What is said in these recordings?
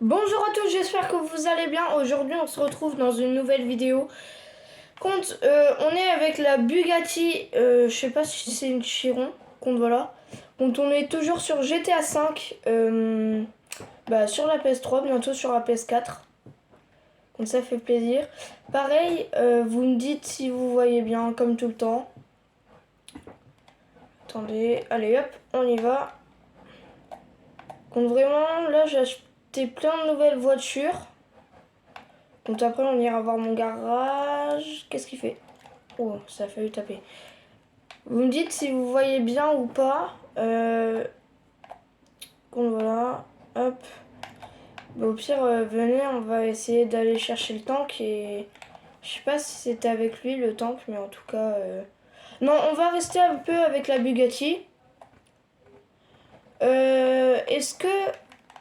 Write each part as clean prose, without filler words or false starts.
Bonjour à tous, j'espère que vous allez bien. Aujourd'hui, on se retrouve dans une nouvelle vidéo. On est avec la Bugatti, je sais pas si c'est une Chiron. Voilà. On est toujours sur GTA V, sur la PS3, bientôt sur la PS4. Donc ça fait plaisir. Pareil, vous me dites si vous voyez bien, comme tout le temps. Attendez, allez hop, on y va. Vraiment, là j'ai acheté plein de nouvelles voitures. Donc après on ira voir mon garage. Qu'est-ce qu'il fait? Oh, ça a failli taper. Vous me dites si vous voyez bien ou pas. Donc voilà. Hop. Bah, au pire, venez, on va essayer d'aller chercher le tank. Et je sais pas si c'était avec lui le tank, mais en tout cas... Non, on va rester un peu avec la Bugatti. Est-ce que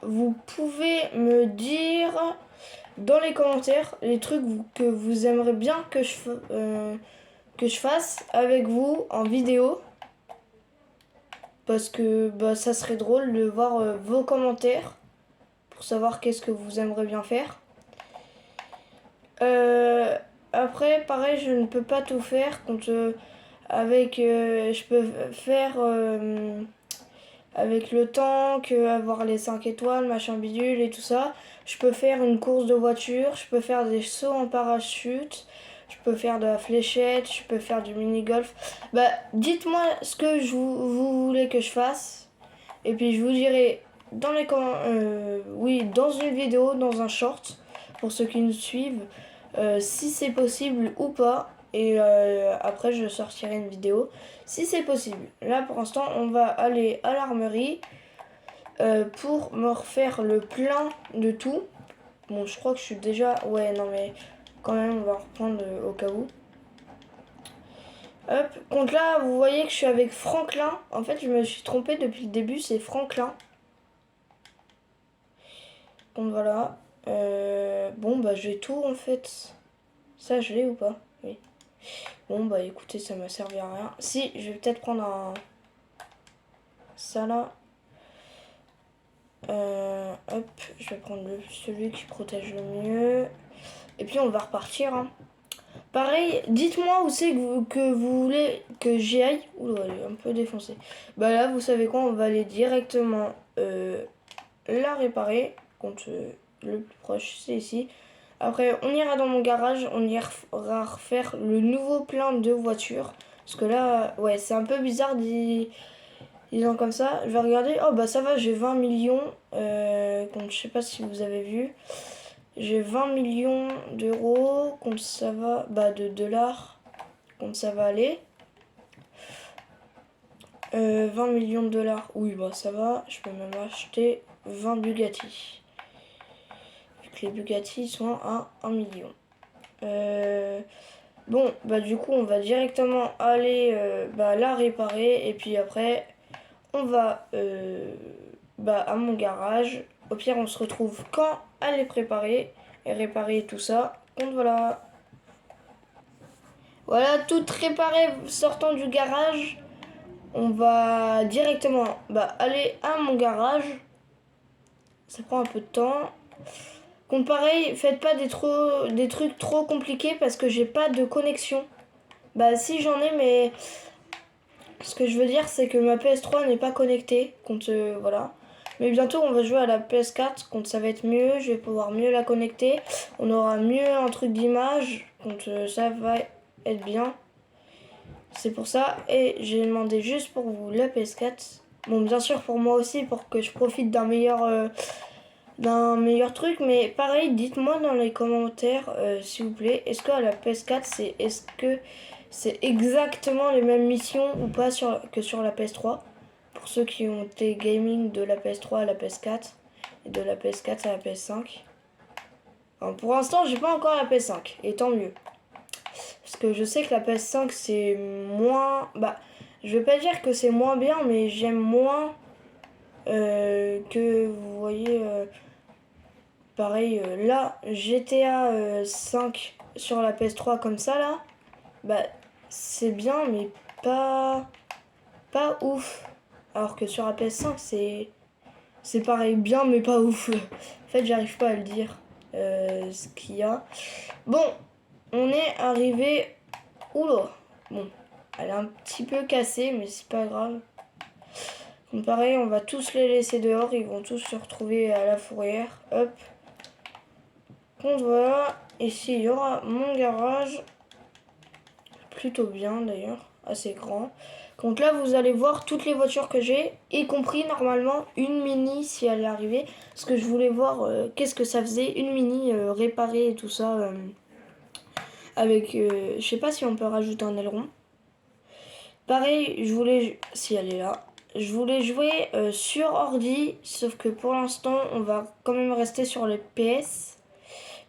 vous pouvez me dire dans les commentaires les trucs que vous aimeriez bien que je fasse avec vous en vidéo? Parce que ça serait drôle de voir vos commentaires pour savoir qu'est-ce que vous aimeriez bien faire. Après, pareil, je ne peux pas tout faire. Je peux faire avec le tank, avoir les 5 étoiles, machin bidule et tout ça. Je peux faire une course de voiture, je peux faire des sauts en parachute, je peux faire de la fléchette, je peux faire du mini-golf. Dites-moi ce que vous voulez que je fasse. Et puis je vous dirai dans les oui, dans une vidéo, dans un short, pour ceux qui nous suivent, si c'est possible ou pas. Et après, je sortirai une vidéo si c'est possible. Là, pour l'instant, on va aller à l'armerie pour me refaire le plein de tout. Bon, je crois que je suis déjà... Ouais, non, mais quand même, on va reprendre au cas où. Hop, donc là, vous voyez que je suis avec Franklin. En fait, je me suis trompée depuis le début, c'est Franklin. Donc voilà. J'ai tout en fait. Ça, je l'ai ou pas? Oui. Bon, bah écoutez, ça m'a servi à rien. Si, je vais peut-être prendre un... Ça là. Hop, je vais prendre celui qui protège le mieux. Et puis on va repartir. Hein. Pareil, dites-moi où c'est que vous voulez que j'y aille. Ouh, elle est un peu défoncée. Bah là, vous savez quoi, on va aller directement la réparer. Le plus proche, c'est ici. Après, on ira dans mon garage, on ira refaire le nouveau plein de voitures. Parce que là, ouais, c'est un peu bizarre disant comme ça. Je vais regarder. Oh, bah ça va, j'ai 20 millions. Je sais pas si vous avez vu. J'ai 20 millions d'euros. Compte ça va. De dollars. Compte ça va aller. 20 millions de dollars. Oui, bah ça va. Je peux même acheter 20 Bugatti. Vu que les Bugatti sont à 1 million. Du coup, on va directement aller la réparer. Et puis après, on va à mon garage. Au pire, on se retrouve quand elle est préparée et réparer tout ça. Donc voilà. Voilà, tout réparé sortant du garage. On va directement aller à mon garage. Ça prend un peu de temps. Pareil, faites pas des trucs trop compliqués parce que j'ai pas de connexion. Si j'en ai, mais ce que je veux dire c'est que ma PS3 n'est pas connectée. Voilà. Mais bientôt on va jouer à la PS4, ça va être mieux, je vais pouvoir mieux la connecter. On aura mieux un truc d'image, ça va être bien. C'est pour ça, et j'ai demandé juste pour vous la PS4. Bon, bien sûr pour moi aussi, pour que je profite d'un meilleur truc, mais pareil, dites-moi dans les commentaires, s'il vous plaît, est-ce que à la PS4, est-ce que c'est exactement les mêmes missions ou pas que sur la PS3? Pour ceux qui ont été gaming de la PS3 à la PS4 et de la PS4 à la PS5. Alors, pour l'instant, j'ai pas encore la PS5, et tant mieux. Parce que je sais que la PS5 c'est moins... je vais pas dire que c'est moins bien, mais j'aime moins que vous voyez... pareil, là, GTA 5 sur la PS3 comme ça, là, c'est bien, mais pas ouf. Alors que sur la PS5, c'est pareil, bien mais pas ouf. En fait, j'arrive pas à le dire, ce qu'il y a. Bon, on est arrivé... Oula. Bon, elle est un petit peu cassée, mais c'est pas grave. Donc pareil, on va tous les laisser dehors, ils vont tous se retrouver à la fourrière. Hop. Donc voilà, ici il y aura mon garage. Plutôt bien d'ailleurs, assez grand. Donc là vous allez voir toutes les voitures que j'ai, y compris normalement une Mini si elle est arrivée. Parce que je voulais voir qu'est-ce que ça faisait, une Mini réparée et tout ça. Avec, je sais pas si on peut rajouter un aileron. Pareil, je voulais, si elle est là, je voulais jouer sur ordi, sauf que pour l'instant, on va quand même rester sur les PS.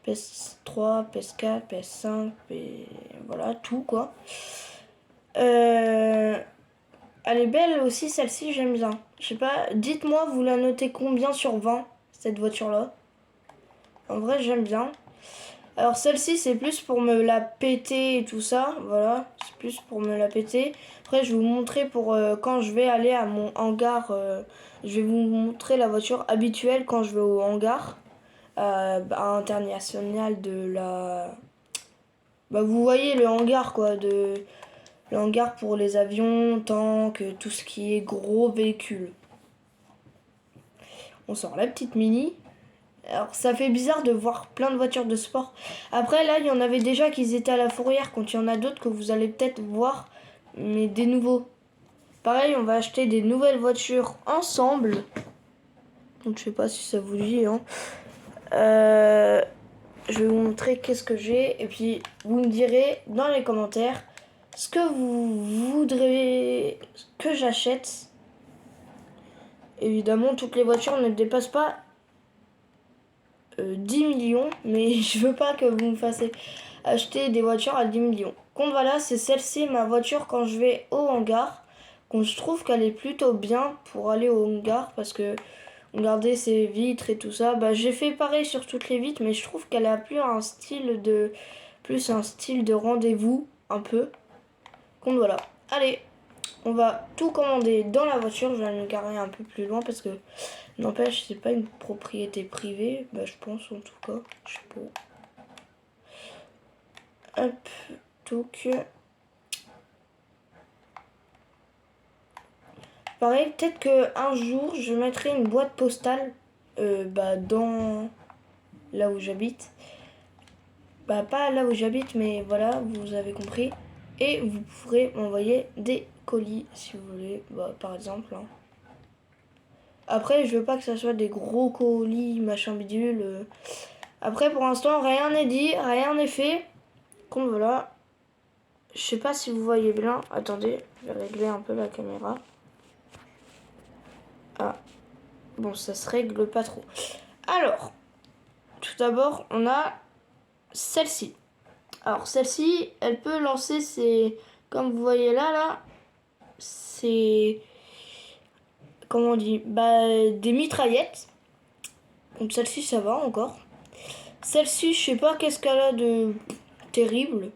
PS3, PS4, PS5, et voilà, tout quoi. Elle est belle aussi, celle-ci, j'aime bien. Je sais pas, dites-moi, vous la notez combien sur 20, cette voiture-là? En vrai, j'aime bien. Alors celle-ci c'est plus pour me la péter et tout ça, voilà, c'est plus pour me la péter. Après je vais vous montrer pour quand je vais aller à mon hangar, je vais vous montrer la voiture habituelle quand je vais au hangar international de la... Bah vous voyez le hangar quoi, le hangar pour les avions, tanks, tout ce qui est gros véhicules. On sort la petite Mini. Alors ça fait bizarre de voir plein de voitures de sport. Après là il y en avait déjà qui étaient à la fourrière. Quand il y en a d'autres que vous allez peut-être voir, mais des nouveaux. Pareil on va acheter des nouvelles voitures ensemble. Donc je sais pas si ça vous dit hein. Je vais vous montrer qu'est-ce que j'ai. Et puis vous me direz dans les commentaires ce que vous voudrez que j'achète. Évidemment toutes les voitures ne dépassent pas 10 millions, mais je veux pas que vous me fassiez acheter des voitures à 10 millions. Donc voilà, c'est celle-ci ma voiture quand je vais au hangar. Donc je trouve qu'elle est plutôt bien pour aller au hangar parce que regardez ses vitres et tout ça. Bah j'ai fait pareil sur toutes les vitres, mais je trouve qu'elle a plus un style de rendez-vous un peu. Donc voilà. Allez, on va tout commander dans la voiture. Je vais me garer un peu plus loin parce que n'empêche, c'est pas une propriété privée, bah je pense en tout cas, je sais pas. Hop, donc pareil, peut-être que un jour je mettrai une boîte postale dans là où j'habite. Bah pas là où j'habite, mais voilà, vous avez compris. Et vous pourrez m'envoyer des colis si vous voulez, bah, par exemple. Hein. Après, je veux pas que ça soit des gros colis, machin bidule. Après, pour l'instant, rien n'est dit, rien n'est fait. Donc voilà. Je sais pas si vous voyez bien. Attendez, je vais régler un peu la caméra. Ah. Bon, ça se règle pas trop. Alors, tout d'abord, on a celle-ci. Alors, celle-ci, elle peut lancer ses... Comme vous voyez là, c'est... Comment on dit? Bah, des mitraillettes. Donc celle-ci, ça va encore. Celle-ci, je sais pas qu'est-ce qu'elle a de terrible.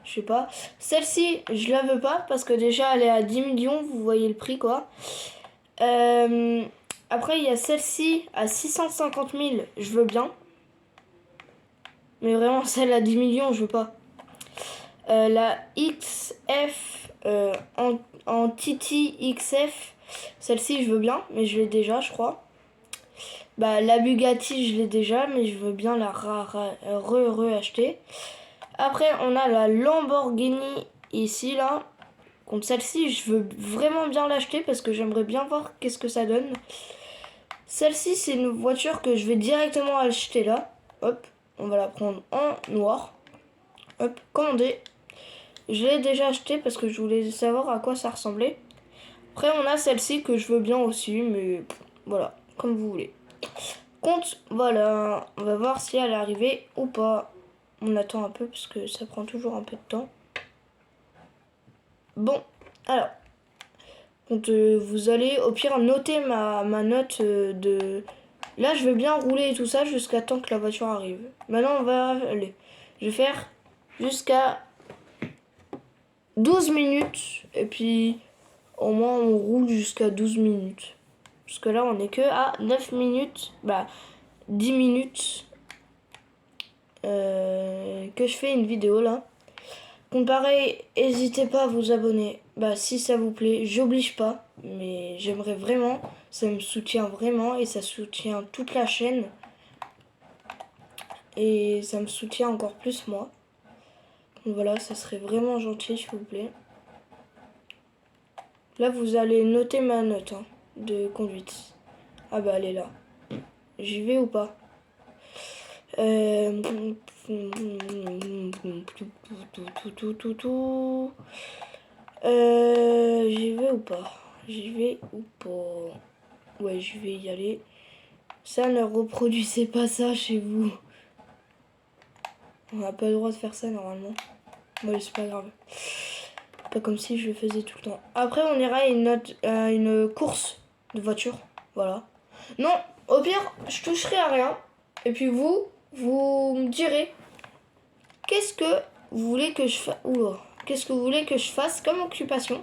Je sais pas. Celle-ci, je la veux pas parce que déjà, elle est à 10 millions. Vous voyez le prix, quoi. Après, il y a celle-ci à 650 000. Je veux bien. Mais vraiment, celle à 10 millions, je veux pas. La XF en TT XF. Celle-ci, je veux bien. Mais je l'ai déjà, je crois. Bah, la Bugatti, je l'ai déjà. Mais je veux bien la re-acheter. Après, on a la Lamborghini ici, là. Contre celle-ci, je veux vraiment bien l'acheter parce que j'aimerais bien voir qu'est-ce que ça donne. Celle-ci, c'est une voiture que je vais directement acheter là. Hop, on va la prendre en noir. Hop, commander. Je l'ai déjà acheté parce que je voulais savoir à quoi ça ressemblait. Après, on a celle-ci que je veux bien aussi, mais voilà, comme vous voulez. Compte, voilà, on va voir si elle est arrivée ou pas. On attend un peu parce que ça prend toujours un peu de temps. Bon, alors. Donc vous allez au pire noter ma note de... Là je veux bien rouler et tout ça jusqu'à temps que la voiture arrive. Maintenant on va aller. Je vais faire jusqu'à 12 minutes. Et puis au moins on roule jusqu'à 12 minutes. Parce que là, on est que à 9 minutes, 10 minutes que je fais une vidéo là. Donc pareil, n'hésitez pas à vous abonner. Si ça vous plaît, j'oblige pas, mais j'aimerais vraiment. Ça me soutient vraiment et ça soutient toute la chaîne. Et ça me soutient encore plus moi. Donc voilà, ça serait vraiment gentil, s'il vous plaît. Là, vous allez noter ma note de conduite. Ah elle est là. J'y vais ou pas? J'y vais ou pas? J'y vais ou pas? Ouais, je vais y aller. Ça, ne reproduisez pas ça chez vous. On n'a pas le droit de faire ça normalement. Ouais, c'est pas grave. Pas comme si je le faisais tout le temps. Après, on ira à une course de voiture. Voilà. Non, au pire, je toucherai à rien. Et puis vous me direz qu'est-ce que vous voulez que je fasse. Qu'est-ce que vous voulez que je fasse comme occupation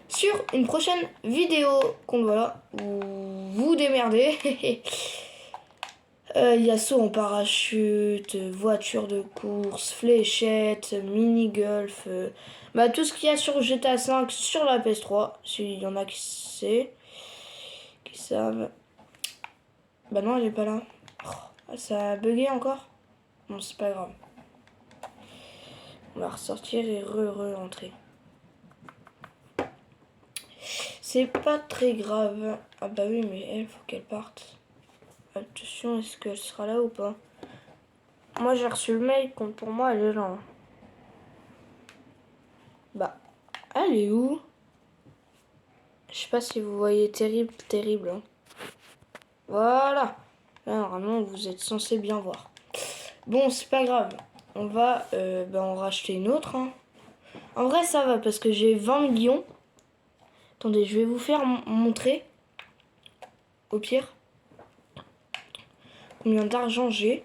sur une prochaine vidéo. Voilà, vous démerdez. Il y a saut en parachute, voiture de course, fléchette, mini-golf, tout ce qu'il y a sur GTA 5 sur la PS3, s'il y en a qui savent. Non, elle est pas là. Oh, ça a bugué encore. Bon, c'est pas grave. On va ressortir et re-rentrer. C'est pas très grave. Ah bah oui, mais elle, faut qu'elle parte. Attention, est-ce qu'elle sera là ou pas? Moi, j'ai reçu le mail, compte pour moi, elle est là. Elle est où? Je sais pas si vous voyez terrible. Voilà. Là, normalement, vous êtes censé bien voir. Bon, c'est pas grave. On va en racheter une autre. En vrai, ça va parce que j'ai 20 millions. Attendez, je vais vous faire montrer. Au pire. Combien d'argent j'ai.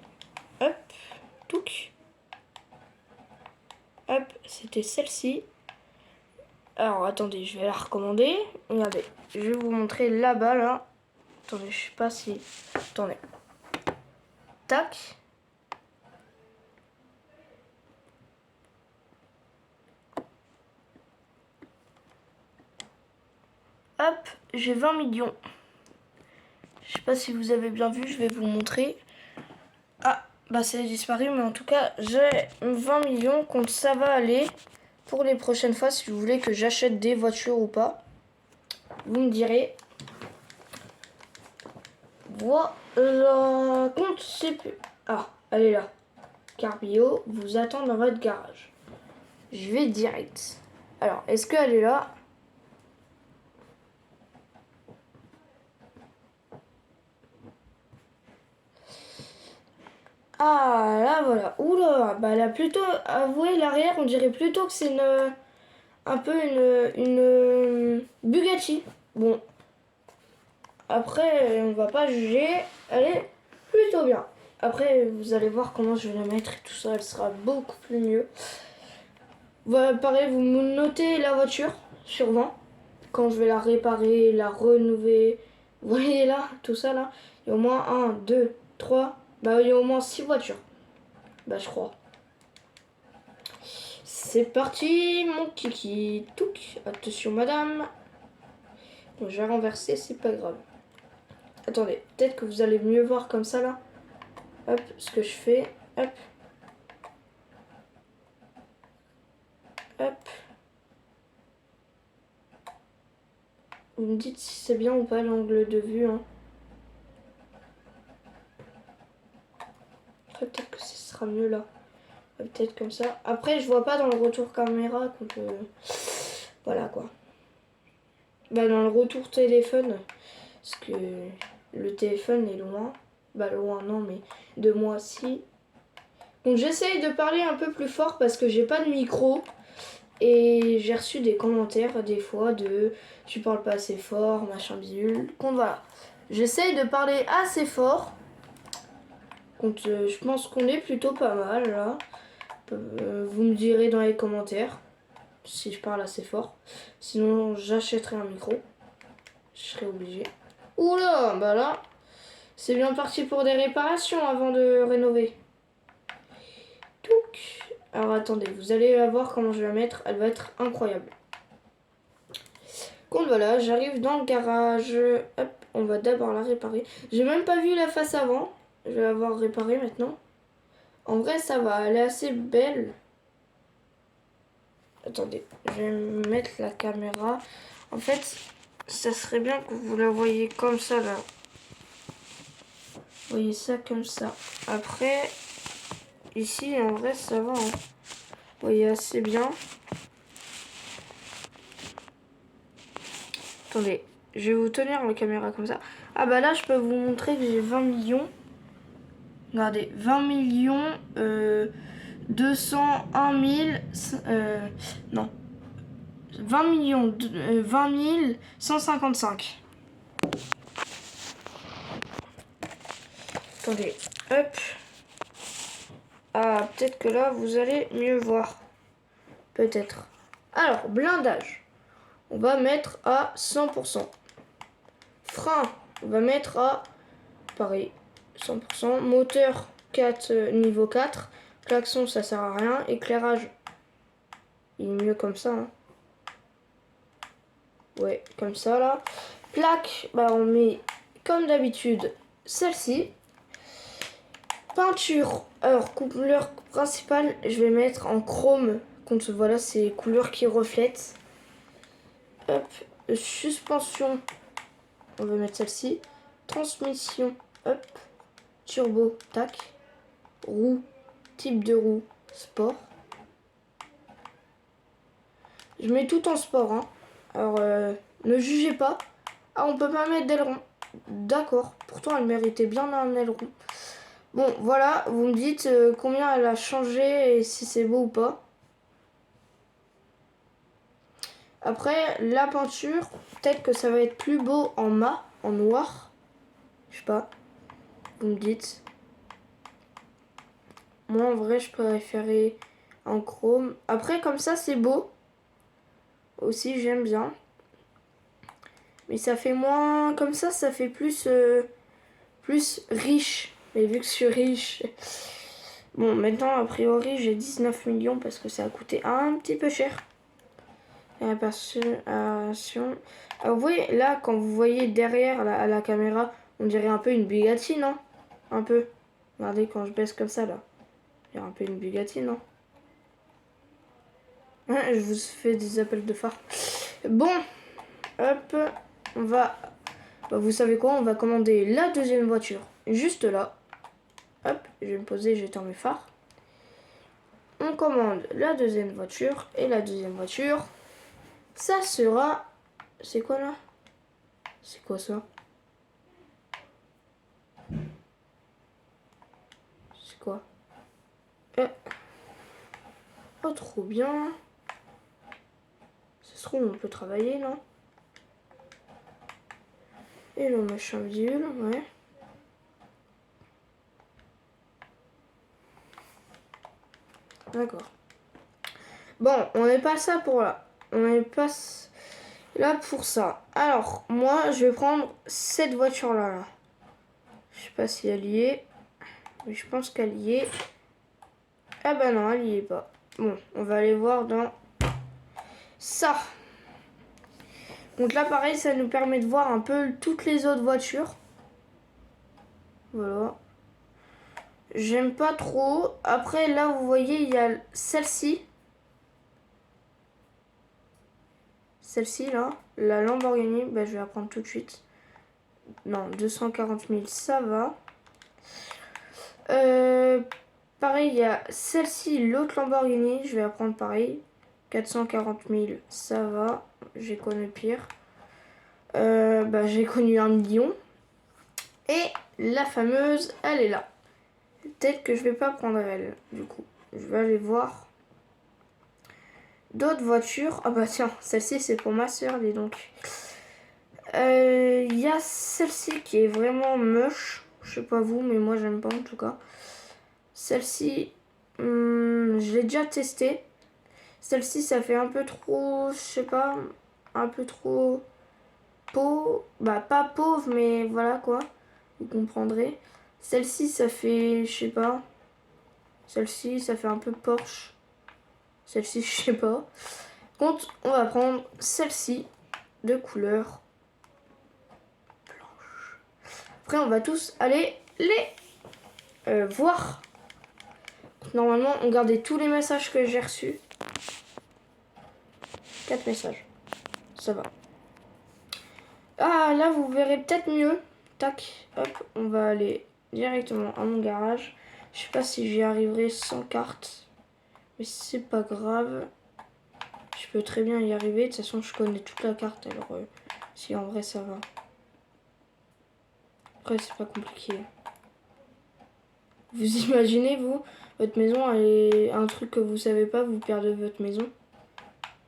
Hop. Touc. Hop. C'était celle-ci. Alors, attendez, je vais la recommander. Regardez. Je vais vous montrer là-bas, là. Attendez, je sais pas si... Attendez. Tac. Hop, j'ai 20 millions. Je sais pas si vous avez bien vu, je vais vous montrer. Ah, ça a disparu, mais en tout cas, j'ai 20 millions, donc ça va aller pour les prochaines fois si vous voulez que j'achète des voitures ou pas. Vous me direz. Voilà, compte c'est plus. Ah, elle est là. Carbio vous attend dans votre garage. Je vais direct. Alors, est-ce qu'elle est là? Ah, là, voilà. Oula, elle a plutôt avoué l'arrière. On dirait plutôt que c'est un peu une Bugatti. Bon. Après, on va pas juger. Elle est plutôt bien. Après, vous allez voir comment je vais la mettre et tout ça. Elle sera beaucoup plus mieux. Voilà, pareil, vous me notez la voiture sur 20. Quand je vais la réparer, la renouveler. Vous voyez là, tout ça là. Il y a au moins 1, 2, 3. Il y a au moins 6 voitures. Je crois. C'est parti, mon kiki. Touc. Attention, madame. Bon, je vais renverser, c'est pas grave. Attendez, peut-être que vous allez mieux voir comme ça, là. Hop, ce que je fais. Hop. Hop. Vous me dites si c'est bien ou pas l'angle de vue. Après, peut-être que ce sera mieux là. Peut-être comme ça. Après, je vois pas dans le retour caméra. Donc, voilà quoi. Dans le retour téléphone. Parce que le téléphone est loin. Loin non, mais de moi si. Donc j'essaye de parler un peu plus fort parce que j'ai pas de micro. Et j'ai reçu des commentaires des fois de tu parles pas assez fort, machin bidule. Donc voilà. J'essaye de parler assez fort. Donc je pense qu'on est plutôt pas mal là. Vous me direz dans les commentaires si je parle assez fort. Sinon j'achèterai un micro. Je serai obligée. Oula, bah là, c'est bien parti pour des réparations avant de rénover. Touc. Alors attendez, vous allez la voir comment je vais la mettre, elle va être incroyable. Donc voilà, j'arrive dans le garage. Hop, on va d'abord la réparer. J'ai même pas vu la face avant. Je vais la voir réparée maintenant. En vrai, ça va, elle est assez belle. Attendez, je vais mettre la caméra. En fait, ça serait bien que vous la voyez comme ça là. Vous voyez ça comme ça. Après, ici, en vrai, ça va. Hein. Vous voyez assez bien. Attendez, je vais vous tenir la caméra comme ça. Ah bah là, je peux vous montrer que j'ai 20 millions. Regardez, 20 millions 201 000... non. 20 millions 20 155. Attendez, hop. Ah, peut-être que là, vous allez mieux voir. Peut-être. Alors, blindage. On va mettre à 100%. Frein, on va mettre à, pareil, 100%. Moteur 4, niveau 4. Klaxon, ça sert à rien. Éclairage, il est mieux comme ça. Hein. Ouais, comme ça, là. Plaque, bah on met, comme d'habitude, celle-ci. Peinture, alors couleur principale, je vais mettre en chrome. Voilà, c'est les couleurs qui reflètent. Hop, suspension, on va mettre celle-ci. Transmission, hop, turbo, tac. Roue, type de roue, sport. Je mets tout en sport, hein. Alors, ne jugez pas. Ah, on peut pas mettre d'aileron. D'accord, pourtant elle méritait bien un aileron. Bon, voilà, vous me dites combien elle a changé et si c'est beau ou pas. Après, la peinture, peut-être que ça va être plus beau en mat, en noir. Je sais pas, vous me dites. Moi, en vrai, je préférais en chrome. Après, comme ça, c'est beau. Aussi, j'aime bien. Mais ça fait moins... Comme ça fait plus, plus riche. Mais vu que je suis riche... Bon, maintenant, a priori, j'ai 19 millions parce que ça a coûté un petit peu cher. Réparation. Alors, vous voyez, là, quand vous voyez derrière à la caméra, on dirait un peu une Bugatti, non? Un peu. Regardez, quand je baisse comme ça, là. Il y a un peu une Bugatti, non? Je vous fais des appels de phare. Bon, hop, on va... Bah, vous savez quoi? On va commander la deuxième voiture. Juste là. Hop, je vais me poser, j'éteins mes phares. On commande la deuxième voiture. Et la deuxième voiture, ça sera... C'est quoi là? C'est quoi ça? C'est quoi? Oh, trop bien. Ça se trouve, on peut travailler, non? Et le machin bidule, ouais. D'accord. Bon, on n'est pas ça pour là. On n'est pas là pour ça. Alors, moi, je vais prendre cette voiture-là. Là. Je sais pas si elle y est. Mais je pense qu'elle y est. Ah bah non, elle y est pas. Bon, on va aller voir dans ça. Donc là, pareil, ça nous permet de voir un peu toutes les autres voitures. Voilà. J'aime pas trop. Après, là, vous voyez, il y a celle-ci. Celle-ci, là. La Lamborghini. Bah, je vais la prendre tout de suite. Non, 240 000, ça va. Pareil, il y a celle-ci, l'autre Lamborghini. Je vais la prendre pareil. 440 000, ça va. J'ai connu pire. Bah, j'ai connu 1 million. Et la fameuse, elle est là. Peut-être que je vais pas prendre elle, du coup. Je vais aller voir d'autres voitures. Ah bah tiens, celle-ci c'est pour ma soeur, dis donc. Il y a celle-ci qui est vraiment moche. Je sais pas vous, mais moi j'aime pas en tout cas. Celle-ci, je l'ai déjà testée. Celle-ci, ça fait un peu trop, je sais pas, un peu trop bah pas pauvre, mais voilà quoi, vous comprendrez. Celle-ci, ça fait, je sais pas, celle-ci, ça fait un peu Porsche. Celle-ci, je sais pas. Contre, on va prendre celle-ci de couleur blanche. Après, on va tous aller les voir. Normalement, on gardait tous les messages que j'ai reçus. 4 messages. Ça va. Ah, là, vous verrez peut-être mieux. Tac, hop, on va aller directement à mon garage. Je sais pas si j'y arriverai sans carte. Mais c'est pas grave. Je peux très bien y arriver. De toute façon, je connais toute la carte. Alors, si en vrai, ça va. Après, c'est pas compliqué. Vous imaginez, vous, votre maison est un truc que vous savez pas, vous perdez votre maison.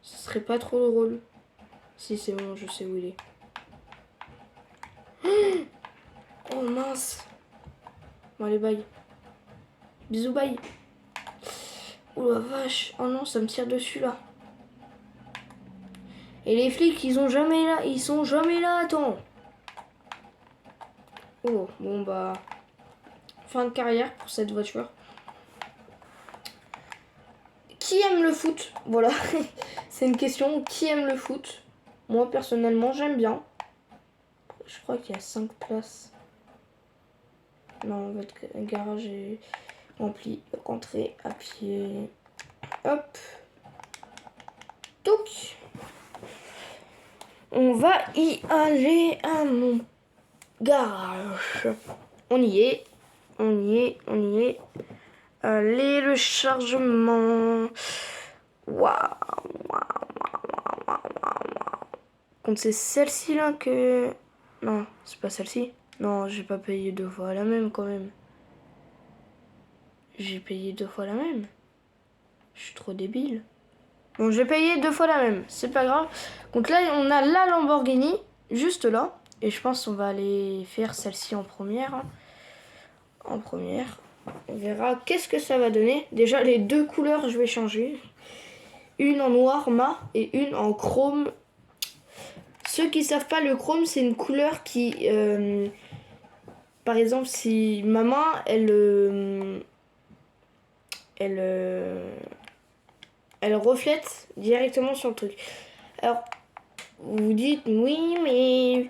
Ce serait pas trop drôle. Si, c'est bon, je sais où il est. Oh mince. Bon, allez, bye. Bisous, bye. Oh la vache. Oh non, ça me tire dessus, là. Et les flics, ils sont jamais là, attends. Oh, bon bah... Fin de carrière pour cette voiture. Qui aime le foot? Voilà, c'est une question. Qui aime le foot? Moi, personnellement, j'aime bien. Je crois qu'il y a 5 places. Non, votre garage est rempli. Rentrer à pied. Hop. Donc, on va y aller à mon garage. On y est. Allez, le chargement. Waouh. Donc c'est celle-ci là que... Non, c'est pas celle-ci. Non, j'ai pas payé 2 fois la même quand même. J'ai payé 2 fois la même. Je suis trop débile. Bon, j'ai payé 2 fois la même. C'est pas grave. Donc là, on a la Lamborghini, juste là. Et je pense qu'on va aller faire celle-ci en première. En première. On verra qu'est-ce que ça va donner. Déjà, les 2 couleurs, je vais changer. Une en noir mat et une en chrome. Ceux qui savent pas, le chrome, c'est une couleur qui... par exemple, si ma main, elle reflète directement sur le truc. Alors, vous vous dites, oui, mais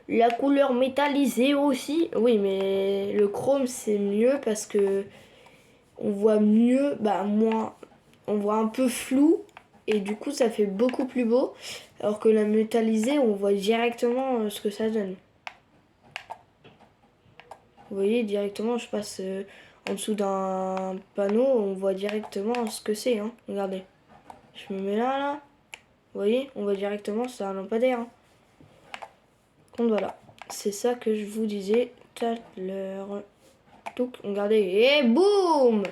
la couleur métallisée aussi. Oui, mais le chrome, c'est mieux parce que on voit mieux, bah moins, on voit un peu flou. Et du coup, ça fait beaucoup plus beau. Alors que la métallisée, on voit directement ce que ça donne. Vous voyez, directement, je passe en dessous d'un panneau, on voit directement ce que c'est. Hein. Regardez. Je me mets là. Vous voyez, on voit directement, c'est un lampadaire. Hein. Donc voilà. C'est ça que je vous disais tout à l'heure. Donc, regardez. Et boum!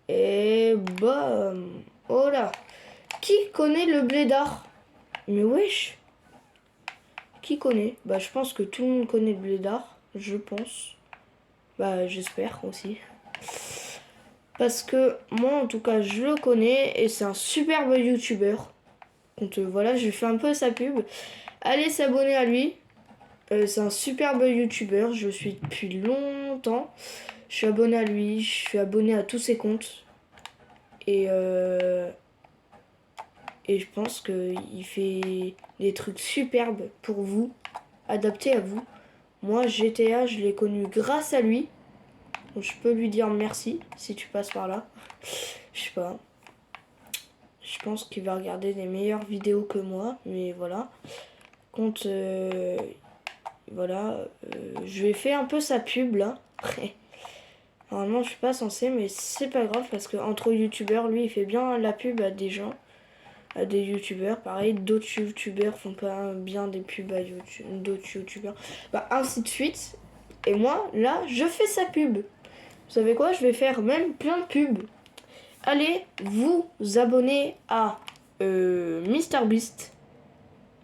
Et boum! Oh là! Qui connaît le blédard? Mais wesh! Qui connaît? Bah, je pense que tout le monde connaît le blédard. Je pense. Bah, j'espère aussi. Parce que moi, en tout cas, je le connais et c'est un superbe youtubeur. Donc voilà, je fais un peu sa pub. Allez s'abonner à lui. C'est un superbe youtubeur. Je le suis depuis longtemps. Je suis abonné à lui. Je suis abonné à tous ses comptes. Et je pense qu'il fait des trucs superbes pour vous. Adaptés à vous. Moi, GTA, je l'ai connu grâce à lui. Donc je peux lui dire merci si tu passes par là. Je sais pas. Je pense qu'il va regarder des meilleures vidéos que moi. Mais voilà. Compte... voilà. Je vais faire un peu sa pub là. Normalement je suis pas censée. Mais c'est pas grave. Parce que entre youtubeurs, lui il fait bien la pub à des gens. À des youtubeurs. Pareil, d'autres youtubeurs font pas bien des pubs à d'autres youtubeurs. Bah ainsi de suite. Et moi là je fais sa pub. Vous savez quoi? Je vais faire même plein de pubs. Allez vous abonner à MrBeast,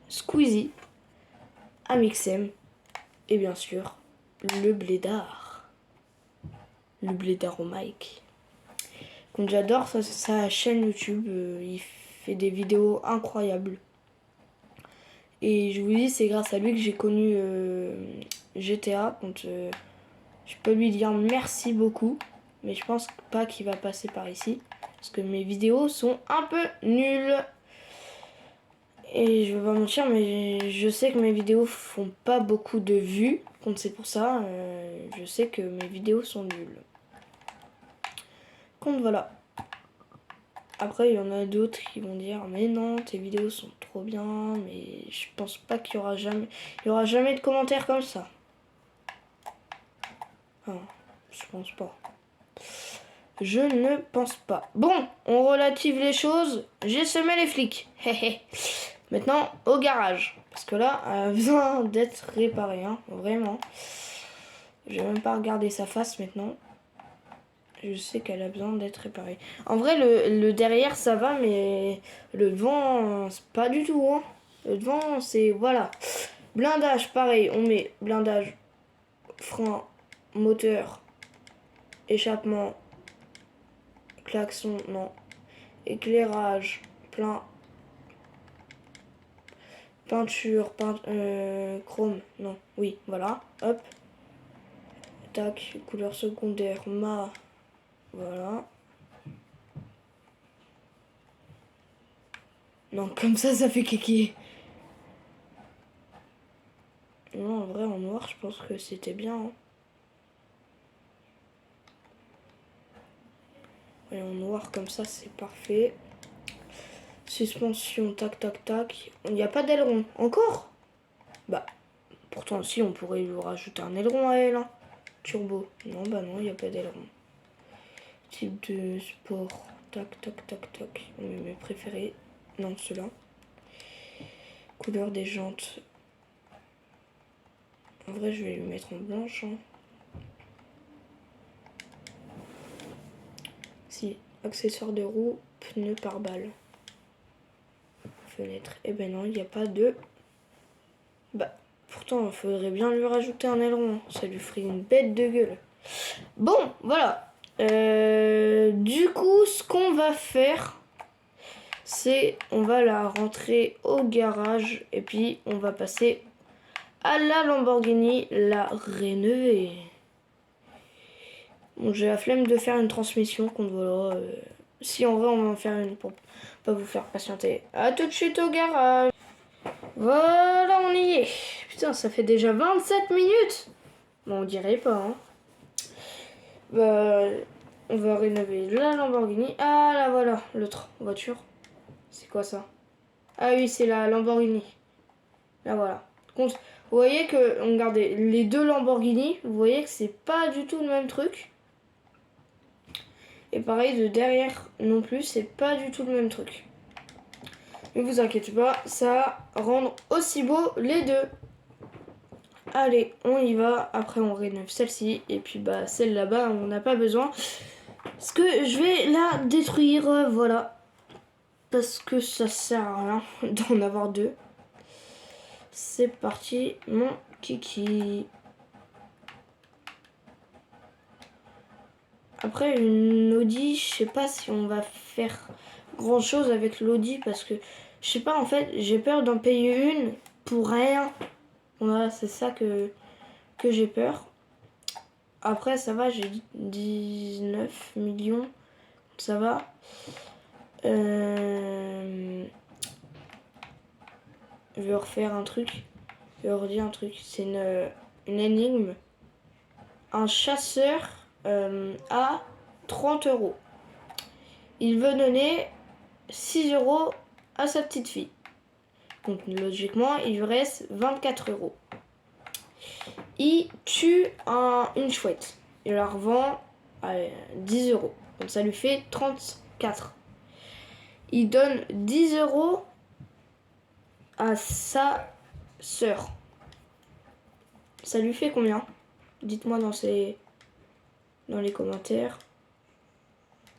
Squeezie, Amixem et bien sûr le blédard. Le blédard au mic. Donc j'adore sa chaîne YouTube. Il fait des vidéos incroyables. Et je vous dis, c'est grâce à lui que j'ai connu GTA. Donc je peux lui dire merci beaucoup. Mais je pense pas qu'il va passer par ici. Parce que mes vidéos sont un peu nulles. Et je vais pas mentir, mais je sais que mes vidéos font pas beaucoup de vues. Donc c'est pour ça, je sais que mes vidéos sont nulles. Donc voilà. Après, il y en a d'autres qui vont dire mais non, tes vidéos sont trop bien, mais je pense pas qu'il y aura jamais de commentaires comme ça. Ah, je pense pas. Je ne pense pas. Bon, on relative les choses. J'ai semé les flics. Maintenant, au garage. Parce que là, elle a besoin d'être réparée, hein, vraiment. Je vais même pas regarder sa face maintenant. Je sais qu'elle a besoin d'être réparée. En vrai, le derrière, ça va, mais le devant, c'est pas du tout. Hein. Le devant, c'est... Voilà. Blindage, pareil. On met blindage, frein, moteur, échappement, klaxon, non. Éclairage, plein. Peinture, chrome, non. Oui, voilà. Hop. Tac, couleur secondaire, voilà. Non, comme ça fait kéké. Non, en vrai, en noir, je pense que c'était bien. Hein. Et en noir, comme ça, c'est parfait. Suspension, tac, tac, tac. Il n'y a pas d'aileron. Encore? Bah, pourtant, si, on pourrait lui rajouter un aileron à elle. Hein. Turbo. Non, bah non, il n'y a pas d'aileron. Type de sport. Tac, tac, tac, tac. On met mes préférés. Non, ceux-là. Couleur des jantes. En vrai, je vais lui mettre en blanche. Hein. Si, accessoires de roue, pneus par balle. Fenêtre. Eh ben non, il n'y a pas de... Bah, pourtant, il faudrait bien lui rajouter un aileron. Ça lui ferait une bête de gueule. Bon, voilà. Du coup, ce qu'on va faire, c'est on va la rentrer au garage et puis on va passer à la Lamborghini, la rénover. Bon, j'ai la flemme de faire une transmission, donc voilà. Si en vrai, on va en faire une pour pas vous faire patienter. À tout de suite au garage. Voilà, on y est. Putain, ça fait déjà 27 minutes. Bon, on dirait pas, hein. Bah, on va rénover la Lamborghini. Ah, là, voilà, l'autre voiture. C'est quoi ça? Ah oui, c'est la Lamborghini. Là, voilà. Vous voyez que, regardez, les deux Lamborghini, vous voyez que c'est pas du tout le même truc. Et pareil, de derrière non plus, c'est pas du tout le même truc. Ne vous inquiétez pas, ça va rendre aussi beau les deux. Allez, on y va. Après, on rénove celle-ci. Et puis, bah, celle là-bas, on n'a pas besoin. Parce que je vais la détruire. Voilà. Parce que ça sert à rien d'en avoir deux. C'est parti, mon kiki. Après, une Audi, je sais pas si on va faire grand chose avec l'Audi. Parce que, je sais pas, en fait, j'ai peur d'en payer une pour rien. Voilà, c'est ça que j'ai peur. Après, ça va, j'ai 19 millions. Ça va. Je vais refaire un truc. Je vais redire un truc. C'est une énigme. Un chasseur a 30 euros. Il veut donner 6 euros à sa petite fille. Donc logiquement, il lui reste 24 euros. Il tue une chouette. Il la revend à 10 euros. Donc ça lui fait 34. Il donne 10 euros à sa sœur. Ça lui fait combien? Dites-moi dans les commentaires.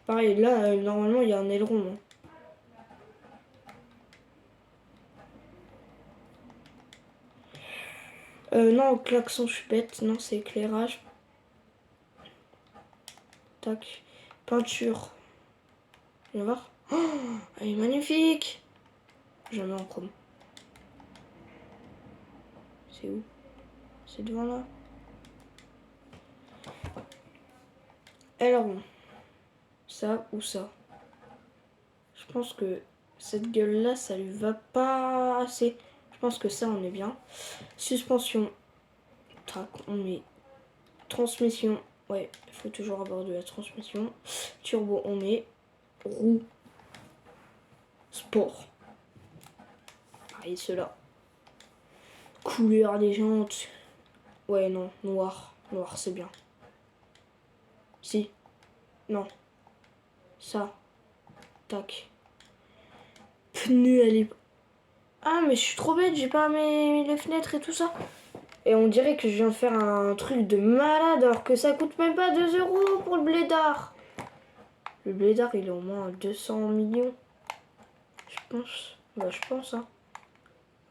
Pareil, là, normalement, il y a un aileron. Hein. Non, klaxon, je suis bête. Non, c'est éclairage. Tac. Peinture. On va voir. Oh, elle est magnifique. Je la mets en chrome. C'est où? C'est devant là. Alors bon. Ça ou ça. Je pense que cette gueule là, ça lui va pas assez. Je pense que ça, on est bien. Suspension. Tac, on met transmission. Ouais, il faut toujours avoir de la transmission. Turbo, on met roue. Sport. Pareil, ceux-là. Couleur des jantes. Ouais, non, noir. Noir, c'est bien. Si. Non. Ça. Tac. Pneus, elle est... Ah, mais je suis trop bête, j'ai pas mis les fenêtres et tout ça. Et on dirait que je viens de faire un truc de malade alors que ça coûte même pas 2 € pour le blédard. Le blédard, il est au moins à 200 millions. Je pense. Bah, je pense, hein.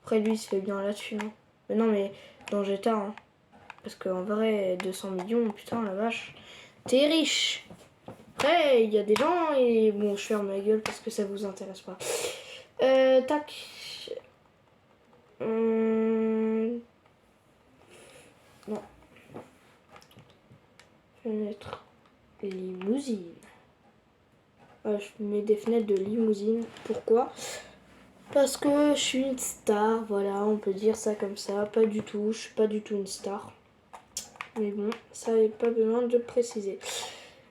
Après, lui, il se fait bien là-dessus, hein. Mais non, mais dans GTA, hein. Parce qu'en vrai, 200 millions, putain, la vache. T'es riche. Après, il y a des gens et... Bon, je ferme ma gueule parce que ça vous intéresse pas. Tac. Non. Fenêtre limousine. Je mets des fenêtres de limousine. Pourquoi? Parce que je suis une star, voilà, on peut dire ça comme ça. Pas du tout, je suis pas du tout une star. Mais bon, ça n'est pas besoin de le préciser.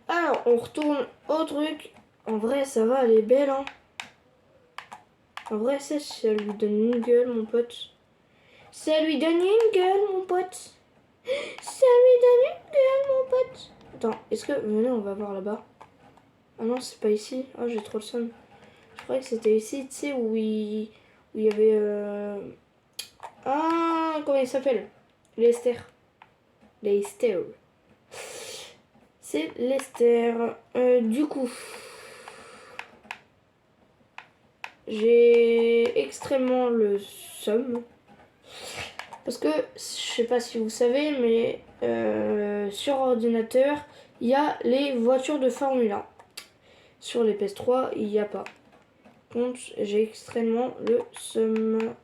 Alors, on retourne au truc. En vrai, ça va, elle est belle, hein. En vrai, ça lui donne une gueule, mon pote. Ça lui donne une gueule, mon pote. Ça lui donne une gueule, mon pote. Attends, est-ce que... Venez, on va voir là-bas. Ah non, c'est pas ici. Ah, j'ai trop le seum. Je croyais que c'était ici, tu sais, où il y avait... Ah, comment il s'appelle? Lester. Lester. C'est Lester. Du coup... J'ai extrêmement le seum. Parce que, je sais pas si vous savez, mais sur ordinateur, il y a les voitures de Formule 1. Sur les PS3, il n'y a pas. Contre, j'ai extrêmement le seum.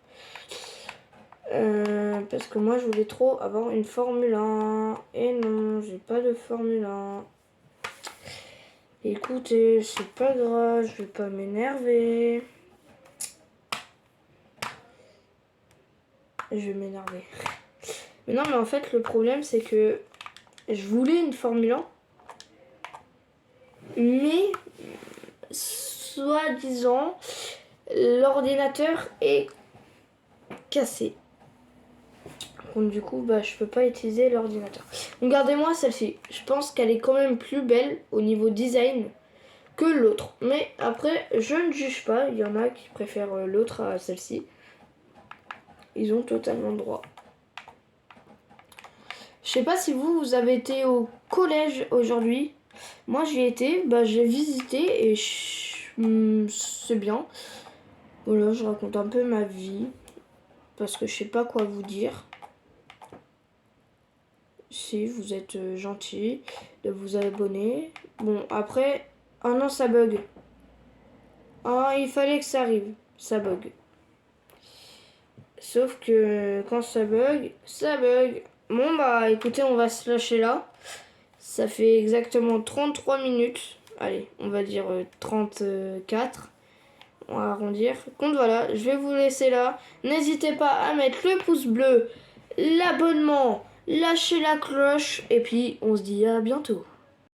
Parce que moi, je voulais trop avoir une Formule 1. Et non, j'ai pas de Formule 1. Écoutez, c'est pas grave, je vais pas m'énerver. Je vais m'énerver. Mais non, mais en fait, le problème, c'est que je voulais une Formule 1. Mais, soi-disant, l'ordinateur est cassé. Donc du coup, bah, je peux pas utiliser l'ordinateur. Donc gardez-moi celle-ci. Je pense qu'elle est quand même plus belle au niveau design que l'autre. Mais après, je ne juge pas. Il y en a qui préfèrent l'autre à celle-ci. Ils ont totalement le droit. Je sais pas si vous avez été au collège aujourd'hui. Moi, j'y ai été. Bah, j'ai visité et c'est bien. Voilà, je raconte un peu ma vie. Parce que je sais pas quoi vous dire. Si vous êtes gentil de vous abonner. Bon, après... Oh non, ça bug. Oh, il fallait que ça arrive. Ça bug. Sauf que quand ça bug, ça bug. Bon, bah écoutez, on va se lâcher là. Ça fait exactement 33 minutes. Allez, on va dire 34. On va arrondir. Donc voilà, je vais vous laisser là. N'hésitez pas à mettre le pouce bleu, l'abonnement, lâcher la cloche. Et puis, on se dit à bientôt.